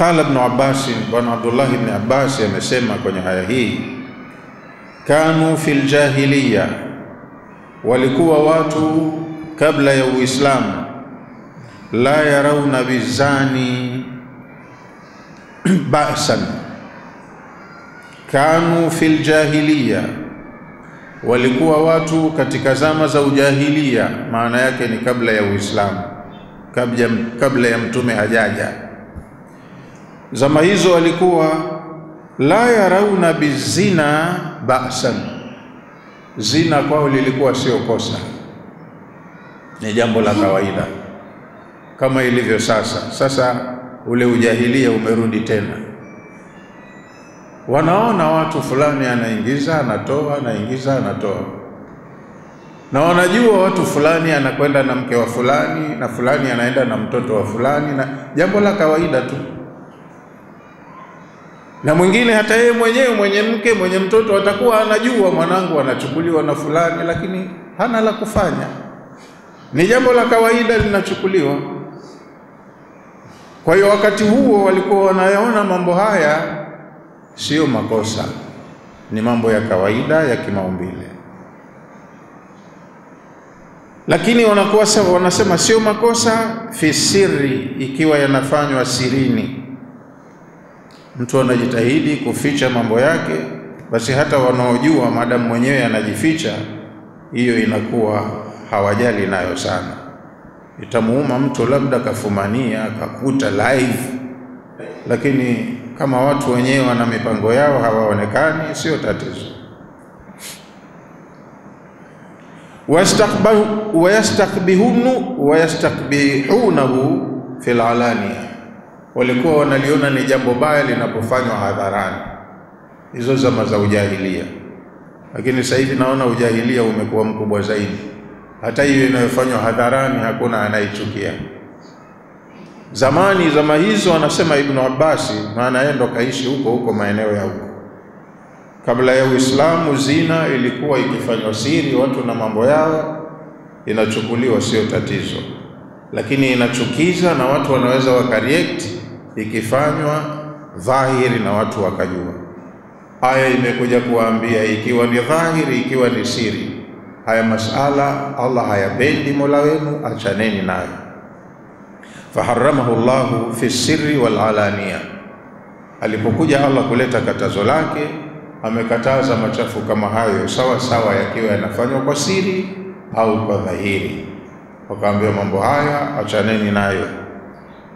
Qala Ibn Abbas, bwana Abdullah ibn Abbas amesema kwenye aya hii, kanu fil jahiliya, walikuwa watu kabla ya Uislamu, la yarawna bizani ba'san. Kanu fil jahiliya, walikuwa watu katika zama za ujahiliya, maana yake ni kabla ya Uislamu, kabla ya mtume hajaja. Zama hizo walikuwa la yarawna bizina ba'san, zina kwao lilikuwa sio kosa, ni jambo la kawaida kama ilivyo sasa. Sasa ule ujahilia umerudi tena, wanaona watu fulani anaingiza anatoa, anaingiza anatoa, na wanajua watu fulani anakwenda na mke wa fulani na fulani anaenda na mtoto wa fulani, na jambo la kawaida tu. Na mwingine hata yeye mwenyewe mwenye mke mwenye mtoto atakuwa anajua mwanangu anachukuliwa na fulani, lakini hana la kufanya, ni jambo la kawaida linachukuliwa. Kwa hiyo wakati huo walikuwa wanayaona mambo haya sio makosa, ni mambo ya kawaida ya kimaumbile. Lakini wanakuwa wanasema sio makosa fi sirri, ikiwa yanafanywa sirini. Mtu anajitahidi kuficha mambo yake, basi hata wanaojua madamu mwenyewe anajificha, hiyo inakuwa hawajali nayo sana. Itamuuma mtu labda kafumania kakuta live, lakini kama watu wenyewe wana mipango yao hawaonekani, sio tatizo. wayastakbihunahu fil alaniya, walikuwa wanaliona ni jambo baya linapofanywa hadharani, hizo zama za ujahilia. Lakini sasa hivi naona ujahilia umekuwa mkubwa zaidi, hata hiyo inayofanywa hadharani hakuna anaichukia. Zamani, zama hizo, anasema Ibn Abbas, maana yeye ndo kaishi huko maeneo ya huko, kabla ya Uislamu, zina ilikuwa ikifanywa siri, watu na mambo yao, inachukuliwa sio tatizo. Lakini inachukiza na watu wanaweza wakareact ikifanywa dhahiri na watu wakajua. Aya imekuja kuambia ikiwa ni dhahiri, ikiwa ni siri, haya masala Allah hayapendi Mola wenu, achaneni nayo. Faharamahu Allahu fi sirri wal alaniya, alipokuja Allah kuleta katazo lake, amekataza machafu kama hayo sawa sawa yakiwa yanafanywa kwa siri au kwa dhahiri. Wakaambiwa mambo haya achaneni nayo,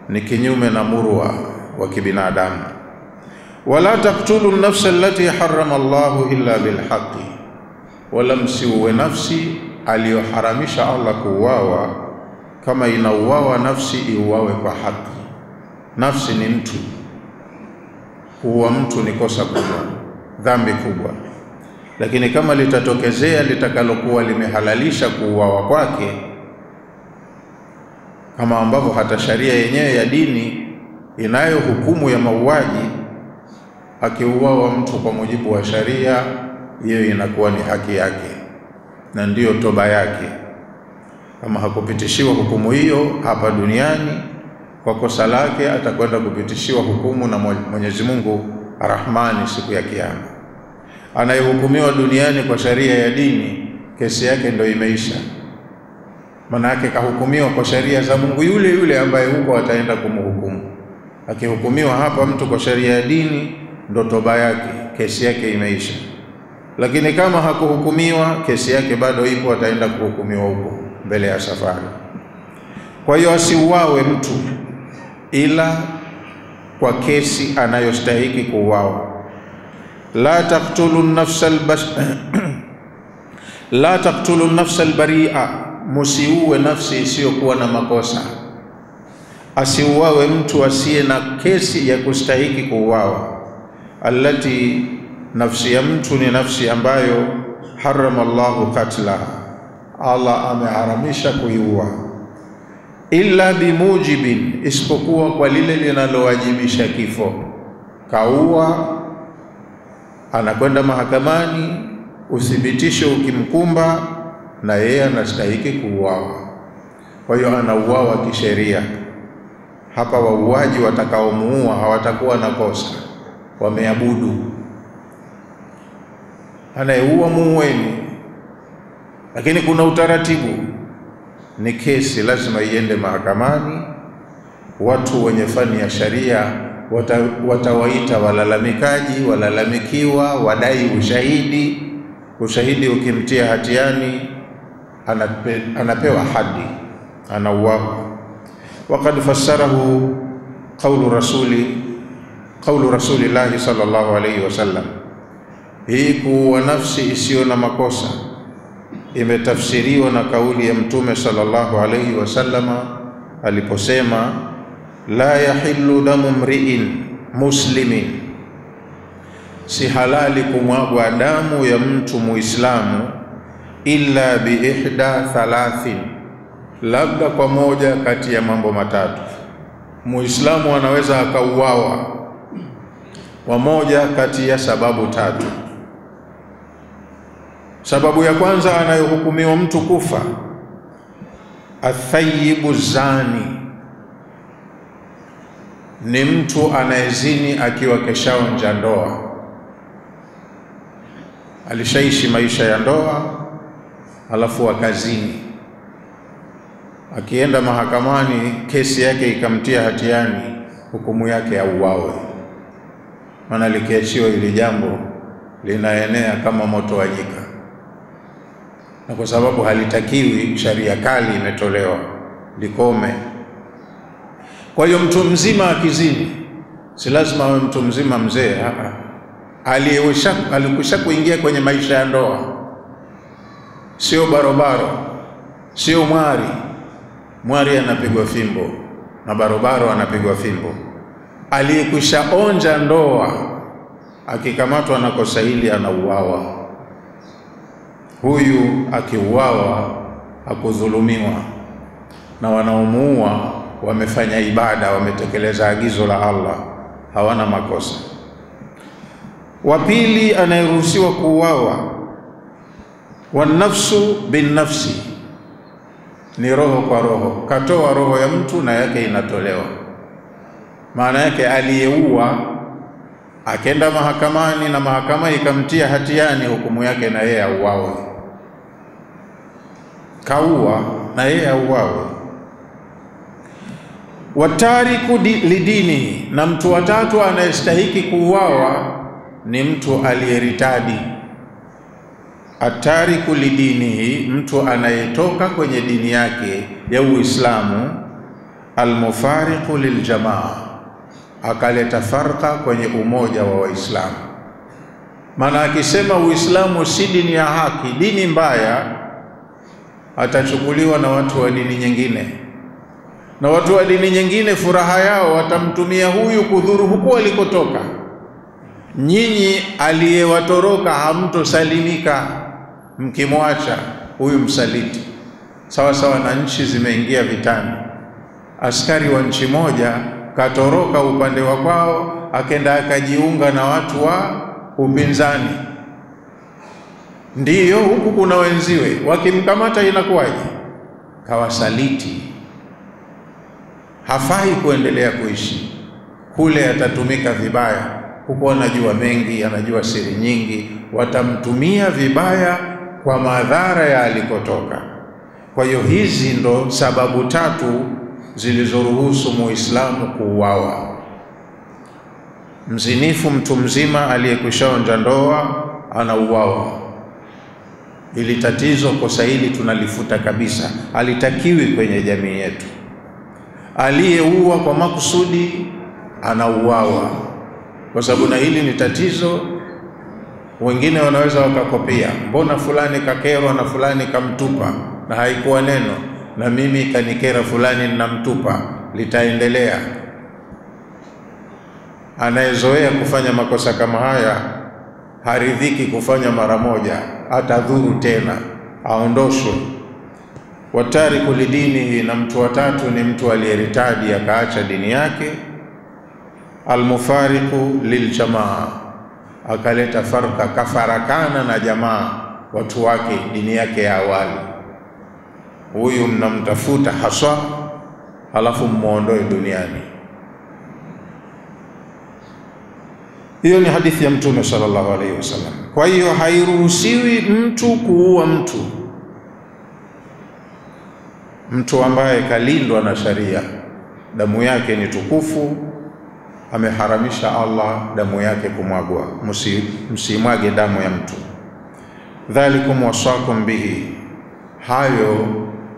ni kinyume na murwa wa kibinadamu. Wala taqtulu an-nafsa allati harrama Allahu illa bilhaqqi, wala msiuwe nafsi aliyoharamisha Allah kuuawa. Kama inauawa nafsi, iuawe kwa haki. Nafsi ni mtu, kuua mtu ni kosa kubwa, dhambi kubwa. Lakini kama litatokezea litakalokuwa limehalalisha kuuawa kwake, kama ambavyo hata sharia yenyewe ya dini inayo hukumu ya mauaji, akiuawa mtu kwa mujibu wa sharia, hiyo inakuwa ni haki yake na ndiyo toba yake. Kama hakupitishiwa hukumu hiyo hapa duniani, kwa kosa lake atakwenda kupitishiwa hukumu na Mwenyezi Mungu Rahmani siku ya Kiyama. Anayehukumiwa duniani kwa sharia ya dini, kesi yake ndio imeisha. Maana yake kahukumiwa kwa sharia za Mungu yule yule ambaye huko ataenda kumhukumu. Akihukumiwa hapa mtu kwa sharia ya dini, ndo toba yake, kesi yake imeisha. Lakini kama hakuhukumiwa, kesi yake bado ipo, ataenda kuhukumiwa huko mbele ya safari. Kwa hiyo asiuawe mtu ila kwa kesi anayostahiki kuuawa. La taqtulu an-nafsa al-bari'a, musiuwe nafsi isiyokuwa na makosa. Asiuawe mtu asiye na kesi ya kustahiki kuuawa. Allati, nafsi ya mtu ni nafsi ambayo harrama Allahu qatlaha, Allah ameharamisha kuiua. Illa bimujibin, isipokuwa kwa lile linalowajibisha kifo. Kaua, anakwenda mahakamani, uthibitisho ukimkumba, na yeye anastahili kuuawa. Kwa hiyo anauawa kisheria, hapa wauaji watakaomuua hawatakuwa na kosa, wameabudu. Anayeua muueni, lakini kuna utaratibu. Ni kesi lazima iende mahakamani, watu wenye fani ya sharia watawaita walalamikaji, walalamikiwa, wadai ushahidi. Ushahidi ukimtia hatiani anapewa hadi, anauawa. Waqad fassarahu qawlu rasulillahi sallallahu alayhi wasallam. Hii kuua nafsi isiyo na makosa imetafsiriwa na kauli ya Mtume sallallahu alayhi wasallama aliposema, la yahillu damu mri'in muslimin, si halali kumwagwa damu ya mtu muislamu illa biihda thalathin, labda kwa moja kati ya mambo matatu. Muislamu anaweza akauawa kwa moja kati ya sababu tatu. Sababu ya kwanza anayohukumiwa mtu kufa, athayyibu zani, ni mtu anayezini akiwa keshaonja ndoa. Alishaishi maisha ya ndoa alafu akazini, akienda mahakamani kesi yake ikamtia hatiani, hukumu yake auawe. Maana likiachiwa hili jambo linaenea kama moto wa nyika, na kwa sababu halitakiwi, sharia kali imetolewa likome. Kwa hiyo mtu mzima akizini, si lazima awe mtu mzima mzee, alikusha kuingia kwenye maisha ya ndoa, sio barobaro, sio mwari anapigwa fimbo na barobaro anapigwa fimbo. Aliyekusha onja ndoa akikamatwa na kosa hili anauawa. Huyu akiuawa hakudhulumiwa, na wanaomuua wamefanya ibada, wametekeleza agizo la Allah, hawana makosa. Wa pili anayeruhusiwa kuuawa, wanafsu bin nafsi, ni roho kwa roho. Katoa roho ya mtu na yake inatolewa. Maana yake aliyeua akenda mahakamani na mahakama ikamtia hatiani, hukumu yake na yeye auawe. Kaua na yeye auawe. Watariku lidini, na mtu wa tatu anayestahiki kuuawa ni mtu aliyeritadi. Atariku lidinihi, mtu anayetoka kwenye dini yake ya Uislamu. Almufariqu liljamaa, akaleta farqa kwenye umoja wa Waislamu. Maana akisema Uislamu si dini ya haki, dini mbaya, atachukuliwa na watu wa dini nyingine, na watu wa dini nyingine furaha yao watamtumia huyu kudhuru huko alikotoka. Nyinyi aliyewatoroka hamtosalimika mkimwacha huyu msaliti. Sawa sawa na nchi zimeingia vitani, askari wa nchi moja katoroka upande wa kwao, akenda akajiunga na watu wa upinzani. Ndiyo, huku kuna wenziwe, wakimkamata inakuwaje? Kawasaliti, hafai kuendelea kuishi kule, atatumika vibaya. Huko anajua mengi, anajua siri nyingi, watamtumia vibaya kwa madhara ya alikotoka. Kwa hiyo hizi ndo sababu tatu zilizoruhusu Muislamu kuuawa. Mzinifu, mtu mzima aliyekushaonja ndoa, anauawa. Ili tatizo, kosa hili tunalifuta kabisa, halitakiwi kwenye jamii yetu. Aliyeua kwa makusudi anauawa, kwa sababu na hili ni tatizo. Wengine wanaweza wakakopia, mbona fulani kakerwa na fulani kamtupa na haikuwa neno, na mimi kanikera fulani ninamtupa, litaendelea. Anayezoea kufanya makosa kama haya haridhiki kufanya mara moja, atadhuru tena, aondoshwe. Watariku lidinihi, na mtu wa tatu ni mtu aliyeritadi akaacha dini yake. Almufariqu liljamaa, akaleta farqa, kafarakana na jamaa, watu wake, dini yake ya awali. Huyu mnamtafuta haswa, halafu muondoe duniani. Hiyo ni hadithi ya Mtume sallallahu alaihi wasallam. Kwa hiyo hairuhusiwi mtu kuua mtu ambaye kalindwa na sharia, damu yake ni tukufu, ameharamisha Allah damu yake kumwagwa. Msimwage damu ya mtu. Dhalikum wasakum bihi, hayo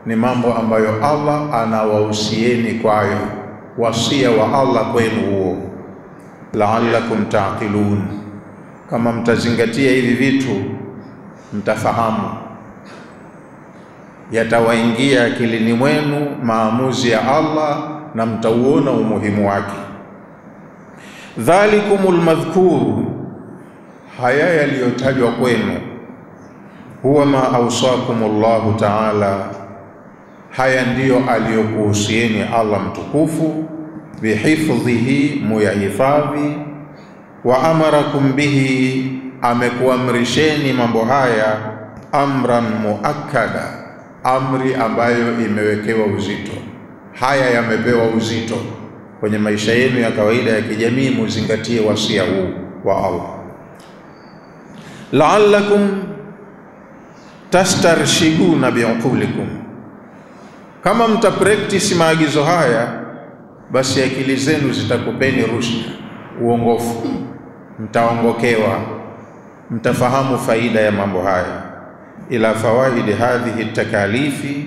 ni mambo ambayo Allah anawahusieni kwayo, wasia wa Allah kwenu huo. La'allakum ta'qilun, kama mtazingatia hivi vitu mtafahamu, yatawaingia akilini mwenu maamuzi ya Allah na mtauona umuhimu wake. Dhalikumul madhkur, haya yaliyotajwa kwenu, huwa ma awsakumullahu ta'ala, haya ndiyo aliyokuhusieni Allah mtukufu, bihifdhihi, muyahifadhi, wa amarakum bihi, amekuamrisheni mambo haya, amran muakkada, amri ambayo imewekewa uzito. Haya yamepewa uzito kwenye maisha yenu ya kawaida ya kijamii, muzingatie wasia huu wa Allah. La'allakum tastarshiduna bi'uqulikum, kama mtapractice maagizo haya, basi akili zenu zitakupeni rushd, uongofu, mtaongokewa, mtafahamu faida ya mambo haya. Ila fawaidi hadhihi takalifi,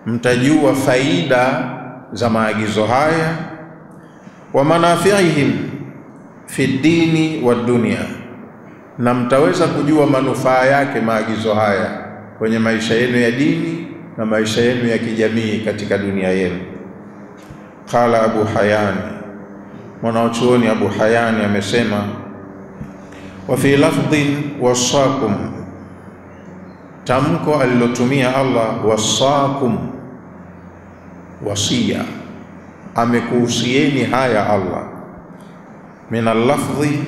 mtajua faida za maagizo haya. Wa manafi'ihim fi dini wa dunia, na mtaweza kujua manufaa yake maagizo haya kwenye maisha yenu ya dini na maisha yenu ya kijamii katika dunia yenu. Qala Abu Hayyan, mwanachuoni Abu Hayyan amesema, wa fi lafdhin wasakum, tamko alilotumia Allah wasakum, wasia, amekuhusieni haya Allah, min al-lafdhi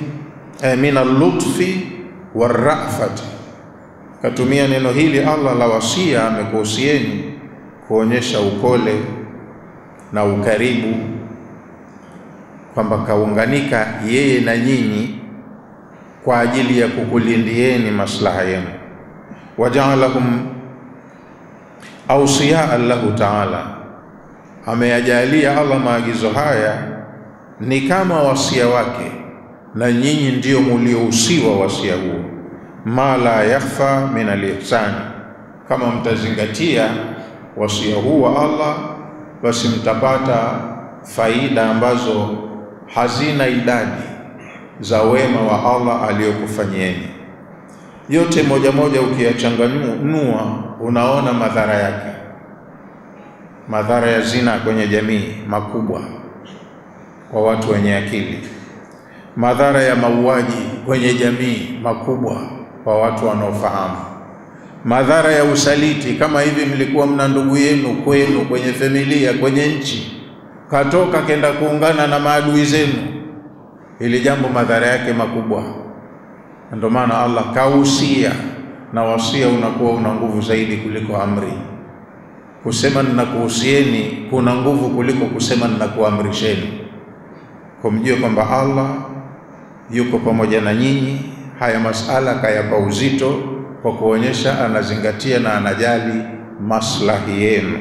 min al-lutfi war-ra'fati, katumia neno hili Allah la wasia, amekuhusieni kuonyesha upole na ukaribu, kwamba kaunganika yeye na nyinyi kwa ajili ya kukulindieni maslaha yenu. Waja'alahum awsiya Allahu ta'ala, ameyajalia Allah maagizo haya ni kama wasia wake, na nyinyi ndio mliohusiwa wasia huo. Ma la yakhfa min al-ihsan, kama mtazingatia wasia huu wa Allah, basi mtapata faida ambazo hazina idadi za wema wa Allah aliyokufanyieni. Yote moja moja ukiyachanganua, unaona madhara yake. Madhara ya zina kwenye jamii makubwa kwa watu wenye akili. Madhara ya mauaji kwenye jamii makubwa kwa watu wanaofahamu. Madhara ya usaliti, kama hivi mlikuwa mna ndugu yenu kwenu kwenye familia, kwenye nchi, katoka kenda kuungana na maadui zenu, ili jambo madhara yake makubwa. Ndio maana Allah kausia, na wasia unakuwa una nguvu zaidi kuliko amri. Kusema ninakuhusieni kuna nguvu kuliko kusema ninakuamrisheni. Kumjua kwamba Allah yuko pamoja na nyinyi, haya masala kayapa uzito kwa kuonyesha anazingatia na anajali maslahi yenu.